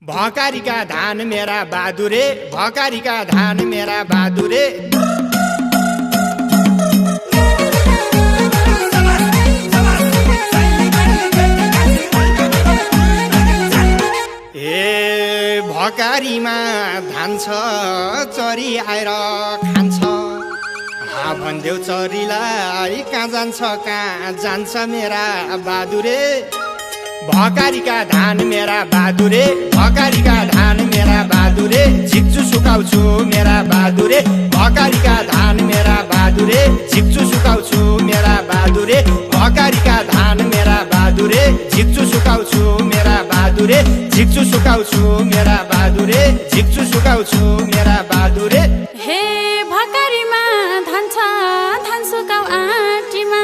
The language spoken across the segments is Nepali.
भकारीका धान मेरा बहादुरे, भकारीका धान मेरा बहादुरे। ए भकारीमा धान छ, चरी आएर खान्छ। हा भन्देऊ चरीलाई कहाँ जान्छ, कहाँ जान्छ मेरा बहादुरे। भकारीका धान मेरा बहादुरे, भकारीका धान मेरा बहादुरे। झिक्चु सुकाउँछु मेरा बहादुरे, भकारीका धान मेरा बहादुरे। झिक्चु सुकाउँछु मेरा बहादुरे, भकारीका धान मेरा बहादुरे। झिक्चु सुकाउँछु मेरा बहादुरे, झिक्चु सुकाउँछु मेरा बहादुरे। झिक्चु सुकाउँछु मेरा बहादुरे। हे भकारीमा धान छ, धान सुकाउ आँटीमा।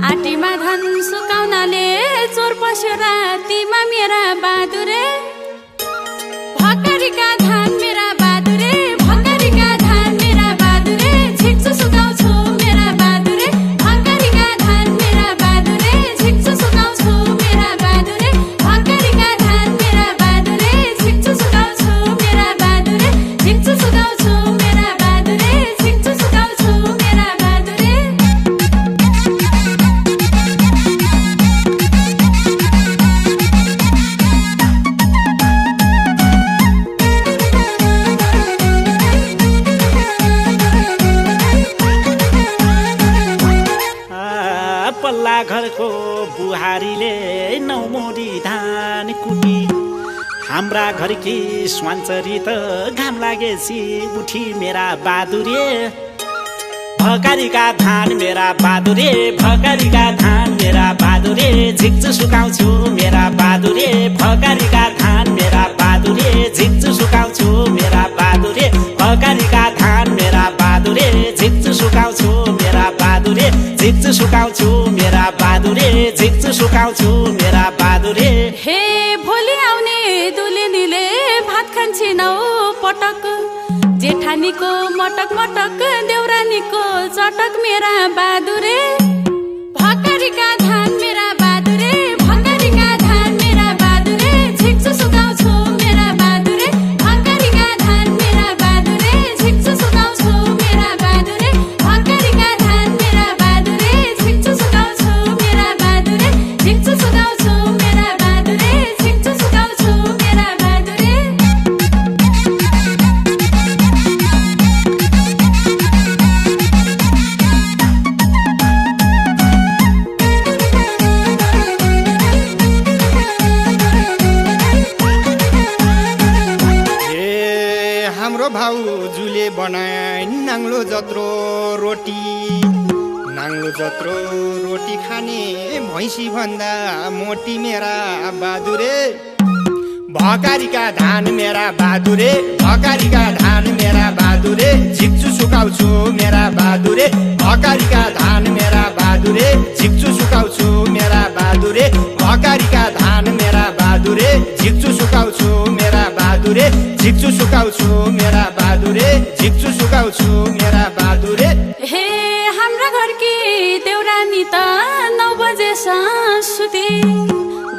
आँटीमा धान सुकाउनाले चोर पस्यो रातिमा मेरा बहादुरे। भकारीका धान मेरा बहादुरे, भकारीका धान मेरा बहादुरे। झिक्चु सुकाउँछु मेरा बहादुरे, भकारीका धान मेरा बहादुरे। झिक्चु सुकाउँछु मेरा बहादुरे, भकारीका धान मेरा बहादुरे। झिक्चु सुकाउँछु मेरा बहादुरे, झिक्चु सुकाउँछु मेरा बहादुरे। झिक्चु सुकाउँछु मेरा बहादुरे। पल्ला घरको बुहारीले नौमोडी धान कुटी। हाम्रा घरकी स्वान्छरी त घाम लागेपछि उठी मेरा बहादुरे। भकारीका धान मेरा बहादुरे, भकारीका धान मेरा बहादुरे। झिक्चु सुकाउँछु मेरा बहादुरे, भकारीका धान मेरा बहादुरे। झिक्चु सुकाउँछु मेरा बहादुरे, भकारीका धान मेरा बहादुरे। झिक्चु सुकाउँछु मेरा बहादुरे, झिक्चु सुकाउँछु मेरा बहादुरे। झिक्चु सुकाउँछु मेरा बहादुरे। हे भोलि आउने दुलेनीले भात खान्छिनौ पटक। जेठानीको मटक मटक, देउरानीको चटक मेरा बहादुरे। भकारीका धान मेरा बहादुरे, भकारीका धान मेरा बहादुरे। झिक्चु सुकाउँछु मेरा बहादुरे, भकारीका धान मेरा बहादुरे। झिक्चु सुकाउँछु मेरा बहादुरे, भकारीका धान मेरा बहादुरे। झिक्चु सुकाउँछु मेरा बहादुरे, झिक्चु सुकाउँछु मेरा बहादुरे। झिक्चु सुकाउँछु मेरा बहादुरे। हाम्रो भाउजूले बनाए नाङ्लो जत्रो रोटी। नाङ्लो जत्रो रोटी खाने भैँसी भन्दा मोटी मेरा बहादुरे। भकारीका धान मेरा बहादुरे, भकारीका धान मेरा बहादुरे। झिक्चु सुकाउँछु मेरा बहादुरे, भकारीका धान मेरा बहादुरे। झिक्चु सुकाउँछु मेरा बहादुरे, भकारीका धान मेरा बहादुरे। झिक्चु सुकाउँछु मेरा बहादुरे, झिक्चु सुकाउँछु मेरा बहादुरे। झिक्चु सुकाउँछु मेरा बहादुरे। हे हाम्रा घरकी देउरानी त 9 बजेसम्म सुती।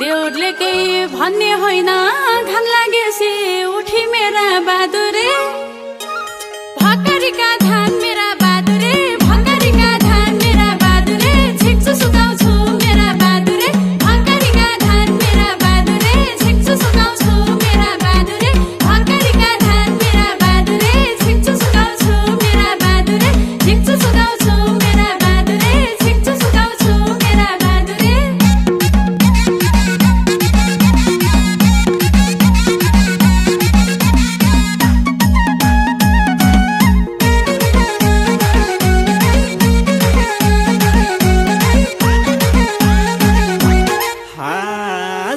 देउरले केही भन्ने होइन, घाम लागेपछि उठी मेरा बहादुरे। भकारीका धान मेरा बहादुरे, भकारीका धान मेरा बहादुरे। झिक्चु सुकाउँछु मेरा बहादुरे, भकारीका धान मेरा बहादुरे। झिक्चु सुकाउँछु मेरा बहादुरे, भकारीका धान मेरा बहादुरे। झिक्चु सुकाउँछु मेरा बहादुरे, झिक्चु सुकाउँछु मेरा बहादुरे। झिक्चु सुकाउँछु मेरा बहादुरे।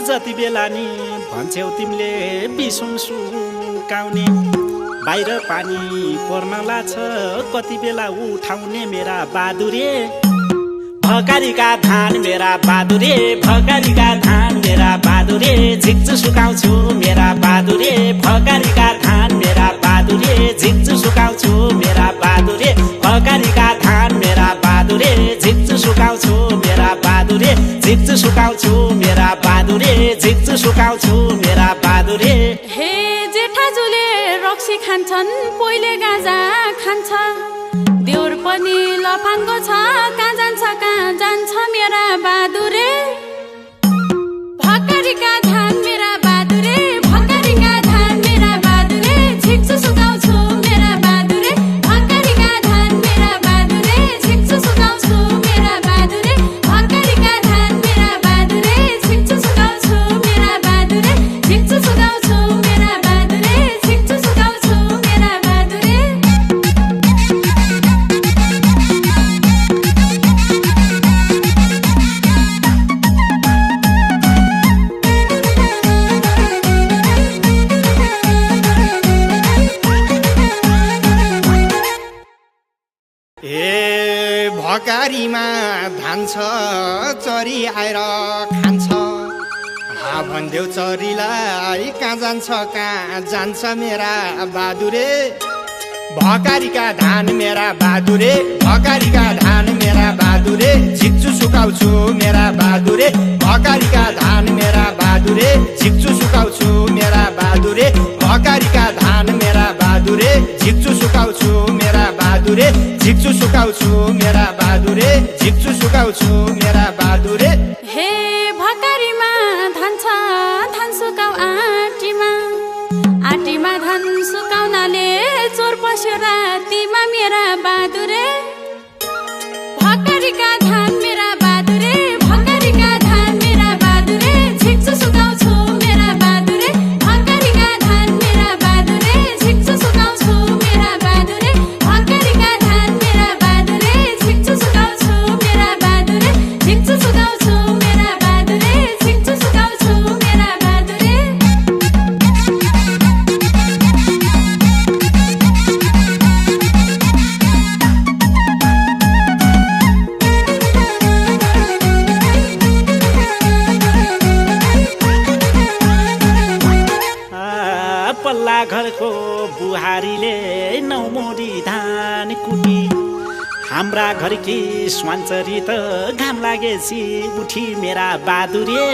जति बेला नि भन्छौ तिमीले बिसुङ सुकाउने। बाहिर पानी पर्न लाग्छ, कति बेला उठाउने मेरा बहादुरे। भकारीका धान मेरा बहादुरे, भकारीका धान मेरा बहादुरे। झिक्चु सुकाउँछु मेरा बहादुरे, भकारीका धान मेरा बहादुरे। झिक्चु सुकाउँछु मेरा बहादुरे, भकारीका धान मेरा बहादुरे। झिक्चु सुकाउँछु मेरा बहादुरे, झिक्चु सुकाउँछु मेरा बहादुरे। झिक्चु सुकाउँछु मेरा बहादुरे। जान्छन् पोइले गाजा खान्छ देउर पनि लफाङ्गो छ कहाँ जान्छ मेरा बहादुरे भकारीका धान मेरा बहादुरे भकारीका धान मेरा बहादुरे झिक्छु सुकाउँछु मेरा बहादुरे भकारीका धान मेरा बहादुरे झिक्छु सुकाउँछु मेरा बहादुरे भकारीका धान मेरा बहादुरे झिक्छु सुकाउँछु मेरा बहादुरे झिक्छु सुकाउँछु मेरा बहादुरे झिक्छु सुकाउँछु मेरा बहादुरे ए भकारीमा धान छ चरी आएर खान्छ भनिदेऊ चरीलाई कहाँ जान्छ मेरा बहादुरे भकारीका धान मेरा बहादुरे भकारीका धान मेरा बहादुरे झिक्छु सुकाउँछु मेरा बहादुरे भकारीका धान मेरा बहादुरे झिक्छु सुकाउँछु मेरा बहादुरे भकारीका धान मेरा बहादुरे झिक्छु सुकाउँछु मेरा बहादुरे झिक्छु सुकाउँछु मेरा बहादुरे झिक्छु सुकाउँछु मेरा बहादुरे हे भकारीमा धान छ धान सुकाउ आटीमा धान सुकाउनाले चोर पस्यो रातिमा मेरा बहादुरे भकारीका धान मेरा बहादुरे भकारीका धान मेरा बहादुरे झिक्छु सुकाउँछु मेरा बहादुरे भकारीका धान मेरा बहादुरे झिक्छु सुकाउँछु मेरा बहादुरे भकारीका धान मेरा बहादुरे झिक्छु सुकाउँछु मेरा बहादुरे झिक्छु सुकाउँछु मेरा बहादुरे झिक्छु सुकाउँछु मेरा बहादुरे पल्ला घरको बुहारीले नौमोरी धान कुटी हाम्रा घरकी स्वान्छरी त घाम लागेपछि उठी मेरा बहादुरे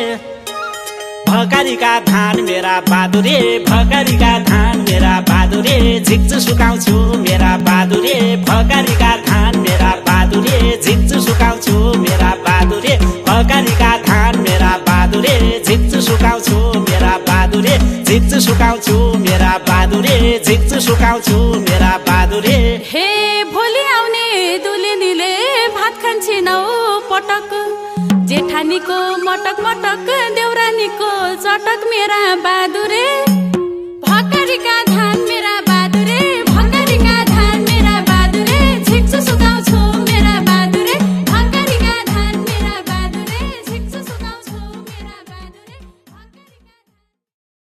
भकारीका धान मेरा बहादुरे भकारीका धान मेरा बहादुरे झिक्छु सुकाउँछु मेरा बहादुरे भकारीका धान मेरा बहादुरे झिक्छु सुकाउँछु मेरा बहादुरे भकारीका धान मेरा बहादुरे झिक्छु सुकाउँछु मेरा बहादुरे झिक्छु सुकाउँछु मेरा बहादुरे झिक्छु सुकाउँछु मेरा बहादुरे हे भोलि आउने दुलिनीले भात खान्छिनौ पटक जेठानीको मटक मटक देउरानीको चटक मेरा बहादुरे